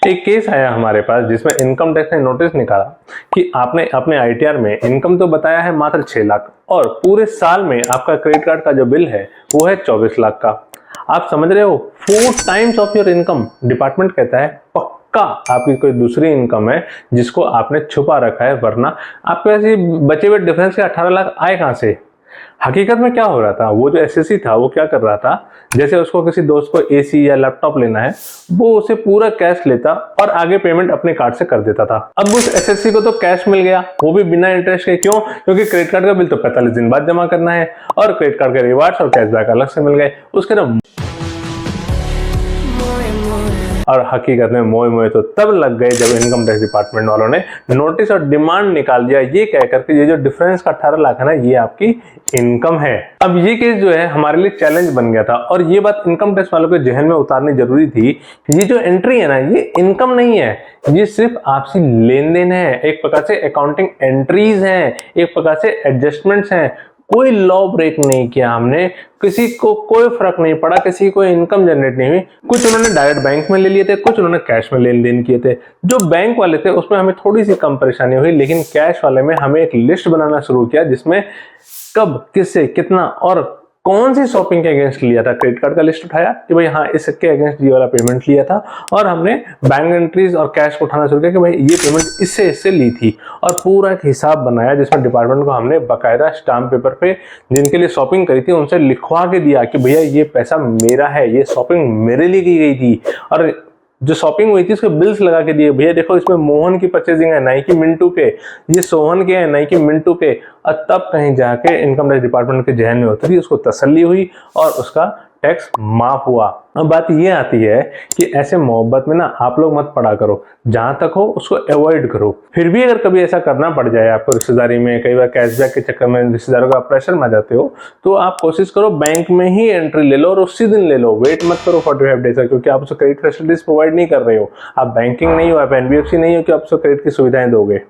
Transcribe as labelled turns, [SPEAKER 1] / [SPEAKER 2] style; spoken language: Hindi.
[SPEAKER 1] एक केस आया हमारे पास जिसमें इनकम टैक्स ने नोटिस निकाला कि आपने अपने आईटीआर में इनकम तो बताया है मात्र 6 लाख और पूरे साल में आपका क्रेडिट कार्ड का जो बिल है वो है 24 लाख का। आप समझ रहे हो, 4 times of your income. Department कहता है पक्का आपकी कोई दूसरी इनकम है जिसको आपने छुपा रखा है, वरना आपके पास ये बचे हुए डिफरेंस के 18 लाख आए कहां से। हकीकत में क्या हो रहा था, वो जो एसएससी था वो क्या कर रहा था, जैसे उसको किसी दोस्त को एसी या लैपटॉप लेना है वो उसे पूरा कैश लेता और आगे पेमेंट अपने कार्ड से कर देता था। अब उस एसएससी को तो कैश मिल गया, वो भी बिना इंटरेस्ट के। क्यों? क्योंकि क्रेडिट कार्ड का बिल तो 45 दिन बाद जमा करना है और क्रेडिट कार्ड के रिवार्ड्स और कैशबैक अलग से मिल गए उसके ना। और हकीकत में मोए मोए तो तब लग गए जब इनकम टैक्स डिपार्टमेंट वालों ने नोटिस और डिमांड निकाल दिया ये कहकर के ये जो डिफरेंस का 18 लाख है ना, ये आपकी इनकम है। अब ये केस जो है हमारे लिए चैलेंज बन गया था और ये बात इनकम टैक्स वालों के जहन में उतारनी जरूरी थी। ये जो एंट्री है ना, ये इनकम नहीं है, ये सिर्फ आपसी लेन देन है, एक प्रकार से अकाउंटिंग एंट्रीज हैं, एक प्रकार से एडजस्टमेंट्स हैं। कोई लॉ ब्रेक नहीं किया हमने, किसी को कोई फर्क नहीं पड़ा, किसी को इनकम जनरेट नहीं हुई। कुछ उन्होंने डायरेक्ट बैंक में ले लिए थे, कुछ उन्होंने कैश में लेन देन किए थे। जो बैंक वाले थे उसमें हमें थोड़ी सी कम परेशानी हुई, लेकिन कैश वाले में हमें एक लिस्ट बनाना शुरू किया जिसमें कब किससे कितना और कौन सी शॉपिंग के अगेंस्ट लिया था। क्रेडिट कार्ड का लिस्ट उठाया कि भाई हाँ इसके अगेंस्ट ये वाला पेमेंट लिया था और हमने बैंक एंट्रीज और कैश को उठाना शुरू किया कि भाई ये पेमेंट इससे ली थी और पूरा एक हिसाब बनाया जिसमें डिपार्टमेंट को हमने बाकायदा स्टाम्प पेपर पे जिनके लिए शॉपिंग करी थी उनसे लिखवा के दिया कि भैया ये पैसा मेरा है, ये शॉपिंग मेरे लिए की गई थी। और जो शॉपिंग हुई थी उसके बिल्स लगा के दिए, भैया देखो इसमें मोहन की परचेजिंग है, नहीं कि मिंटू के, ये सोहन के हैं नहीं कि मिंटू के। और तब कहीं जाके इनकम टैक्स डिपार्टमेंट के जहन में उतरी, उसको तसल्ली हुई और उसका टैक्स माफ हुआ। अब बात ये आती है कि ऐसे मोहब्बत में ना आप लोग मत पड़ा करो, जहां तक हो उसको अवॉइड करो। फिर भी अगर कभी ऐसा करना पड़ जाए आपको रिश्तेदारी में, कई बार कैशबैक के चक्कर में रिश्तेदारों का प्रेशर में आ जाते हो, तो आप कोशिश करो बैंक में ही एंट्री ले लो और उसी दिन ले लो, वेट मत करो 45 डेज तक, क्योंकि आप उसको क्रेडिट फैसिलिटीज प्रोवाइड नहीं कर रहे हो। आप बैंकिंग नहीं हो, आप एनबीएफसी नहीं हो कि आप उसको क्रेडिट की सुविधाएं दोगे।